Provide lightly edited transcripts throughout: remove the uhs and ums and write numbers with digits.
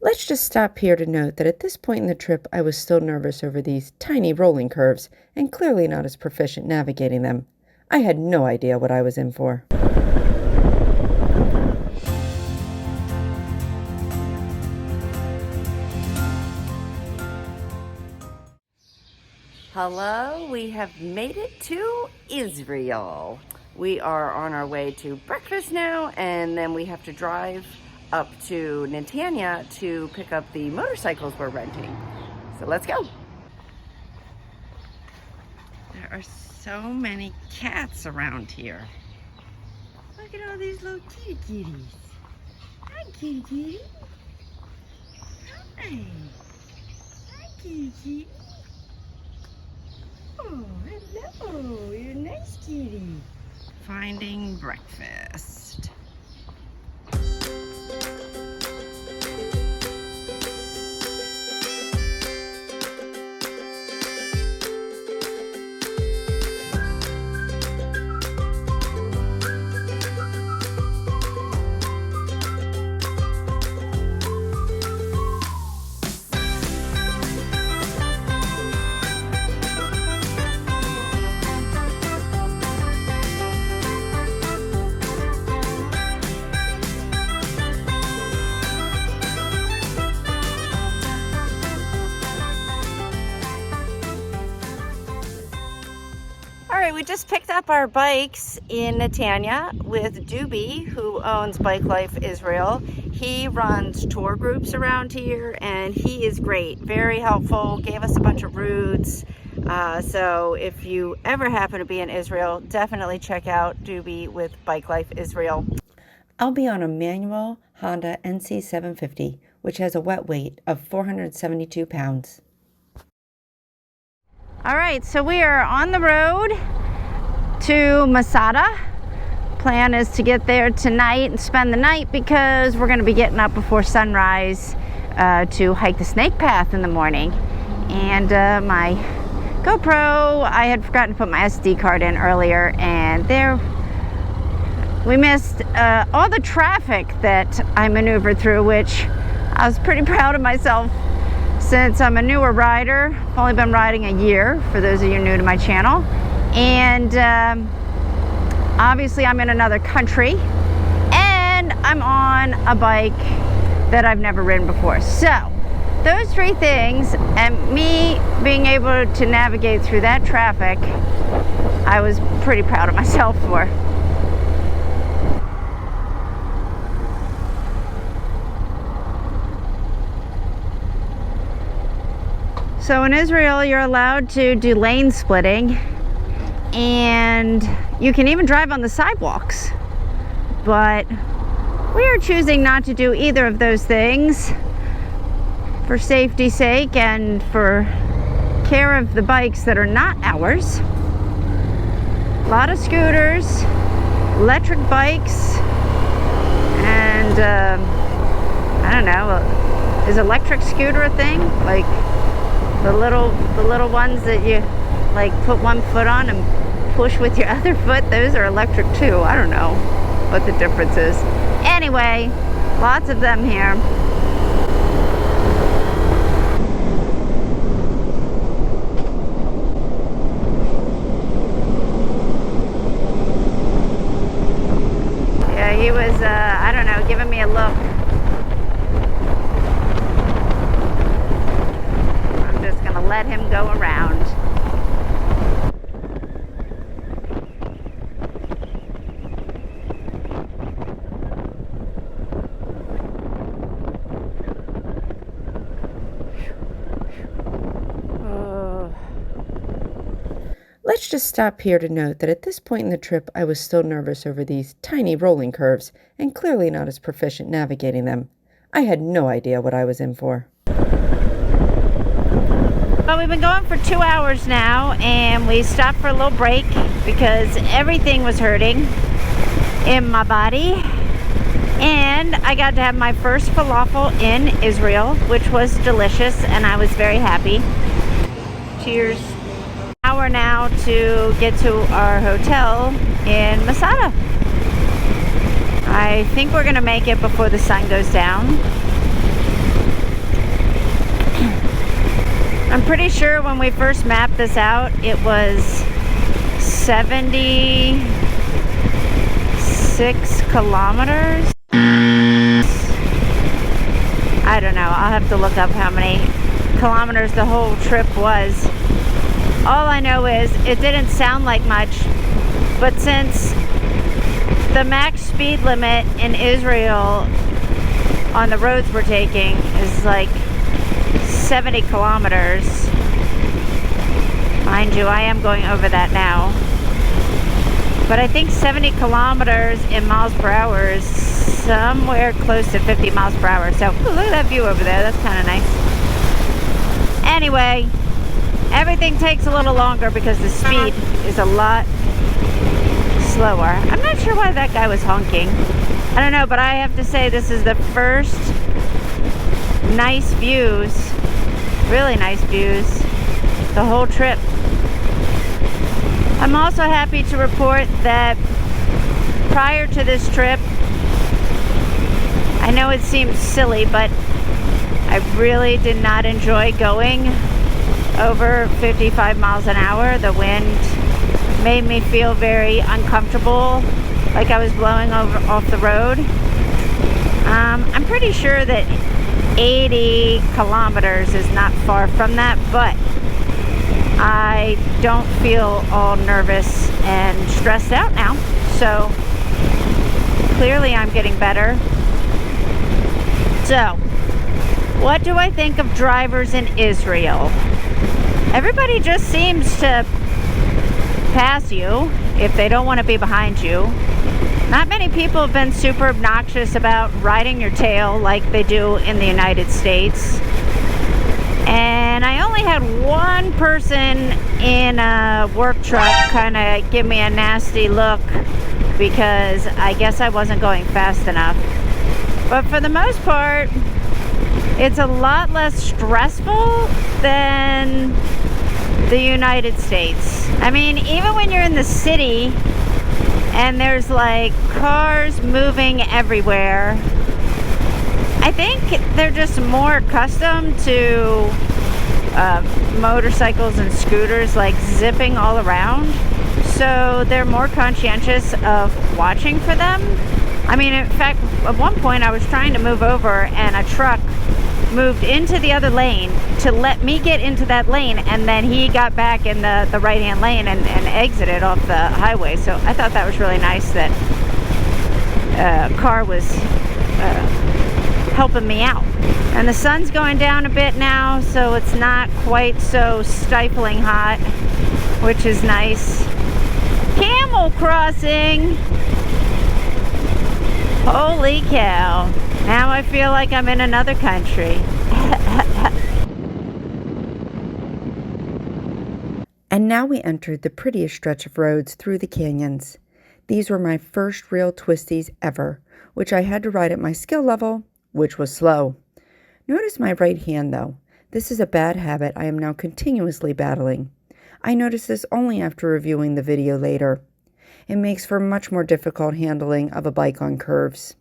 Let's just stop here to note that at this point in the trip I was still nervous over these tiny rolling curves and clearly not as proficient navigating them. I had no idea what I was in for. Hello, we have made it to Israel. We are on our way to breakfast now, and then we have to drive up to Netanya to pick up the motorcycles we're renting. So let's go. There are so many cats around here. Look at all these little kitty kitties. Hi, kitty kitty. Hi. Hi, kitty kitty. Oh, hello, you're a nice kitty. Finding breakfast. We just picked up our bikes in Netanya with Doobie, who owns Bike Life Israel. He runs tour groups around here, and he is great, very helpful, gave us a bunch of routes. So if you ever happen to be in Israel, definitely check out Doobie with Bike Life Israel. I'll be on a manual Honda NC750, which has a wet weight of 472 pounds. All right, so we are on the road to Masada. Plan is to get there tonight and spend the night because we're going to be getting up before sunrise to hike the snake path in the morning. And my GoPro, I had forgotten to put my SD card in earlier, and we missed all the traffic that I maneuvered through, which I was pretty proud of myself since I'm a newer rider. I've only been riding a year, for those of you new to my channel. And obviously I'm in another country, and I'm on a bike that I've never ridden before. So those three things, and me being able to navigate through that traffic, I was pretty proud of myself for. So in Israel, you're allowed to do lane splitting, and you can even drive on the sidewalks. But we are choosing not to do either of those things for safety's sake and for care of the bikes that are not ours. A lot of scooters, electric bikes, and I don't know, is electric scooter a thing? Like the little ones that you like put one foot on and push with your other foot? Those are electric too. I don't know what the difference is. Anyway, lots of them here. Yeah, he was, I don't know, giving me a look. I'm just gonna let him go around. Let's just stop here to note that at this point in the trip I was still nervous over these tiny rolling curves and clearly not as proficient navigating them. I had no idea what I was in for. Well, we've been going for 2 hours now, and we stopped for a little break because everything was hurting in my body. And I got to have my first falafel in Israel, which was delicious, and I was very happy. Cheers. Hour now to get to our hotel in Masada. I think we're gonna make it before the sun goes down. pretty sure when we first mapped this out, it was 76 kilometers. I don't know. I'll have to look up how many kilometers the whole trip was. All I know is it didn't sound like much, but since the max speed limit in Israel on the roads we're taking is like 70 kilometers. Mind you, I am going over that now. But I think 70 kilometers in miles per hour is somewhere close to 50 miles per hour. So, ooh, look at that view over there. That's kind of nice. Anyway, everything takes a little longer because the speed is a lot slower. I'm not sure why that guy was honking. I don't know, but I have to say this is the first nice views, really nice views, the whole trip. I'm also happy to report that prior to this trip, I know it seems silly, but I really did not enjoy going over 55 miles an hour. The wind made me feel very uncomfortable, like I was blowing off the road. I'm pretty sure that 80 kilometers is not far from that, but I don't feel all nervous and stressed out now. So clearly I'm getting better. So what do I think of drivers in Israel? Everybody just seems to pass you if they don't want to be behind you. Not many people have been super obnoxious about riding your tail like they do in the United States. And I only had one person in a work truck kind of give me a nasty look because I guess I wasn't going fast enough. But for the most part, it's a lot less stressful than the United States. I mean, even when you're in the city and there's like cars moving everywhere, I think they're just more accustomed to motorcycles and scooters like zipping all around. So they're more conscientious of watching for them. I mean, in fact, at one point I was trying to move over and a truck moved into the other lane to let me get into that lane, and then he got back in the right-hand lane and exited off the highway. So I thought that was really nice that a car was helping me out. And the sun's going down a bit now, so it's not quite so stifling hot, which is nice. Camel crossing! Holy cow. Now I feel like I'm in another country. And now we entered the prettiest stretch of roads through the canyons. These were my first real twisties ever, which I had to ride at my skill level, which was slow. Notice my right hand though. This is a bad habit I am now continuously battling. I noticed this only after reviewing the video later. It makes for much more difficult handling of a bike on curves.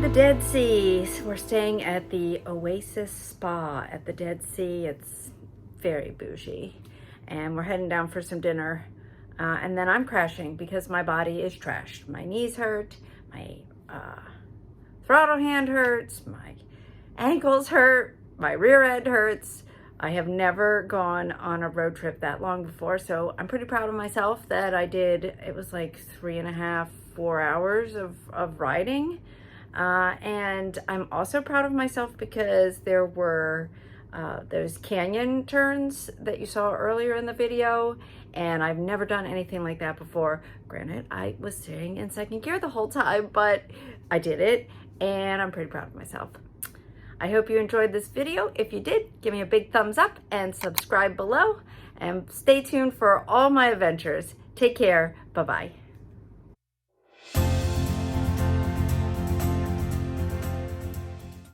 the Dead Sea. So we're staying at the Oasis Spa at the Dead Sea. It's very bougie. And we're heading down for some dinner. And then I'm crashing because my body is trashed. My knees hurt, my throttle hand hurts, my ankles hurt, my rear end hurts. I have never gone on a road trip that long before, so I'm pretty proud of myself that I did. It was like 3.5, 4 hours of riding. And I'm also proud of myself because there were those canyon turns that you saw earlier in the video, and I've never done anything like that before. Granted, I was sitting in second gear the whole time, but I did it, and I'm pretty proud of myself. I hope you enjoyed this video. If you did, give me a big thumbs up and subscribe below, and stay tuned for all my adventures. Take care. Bye-bye.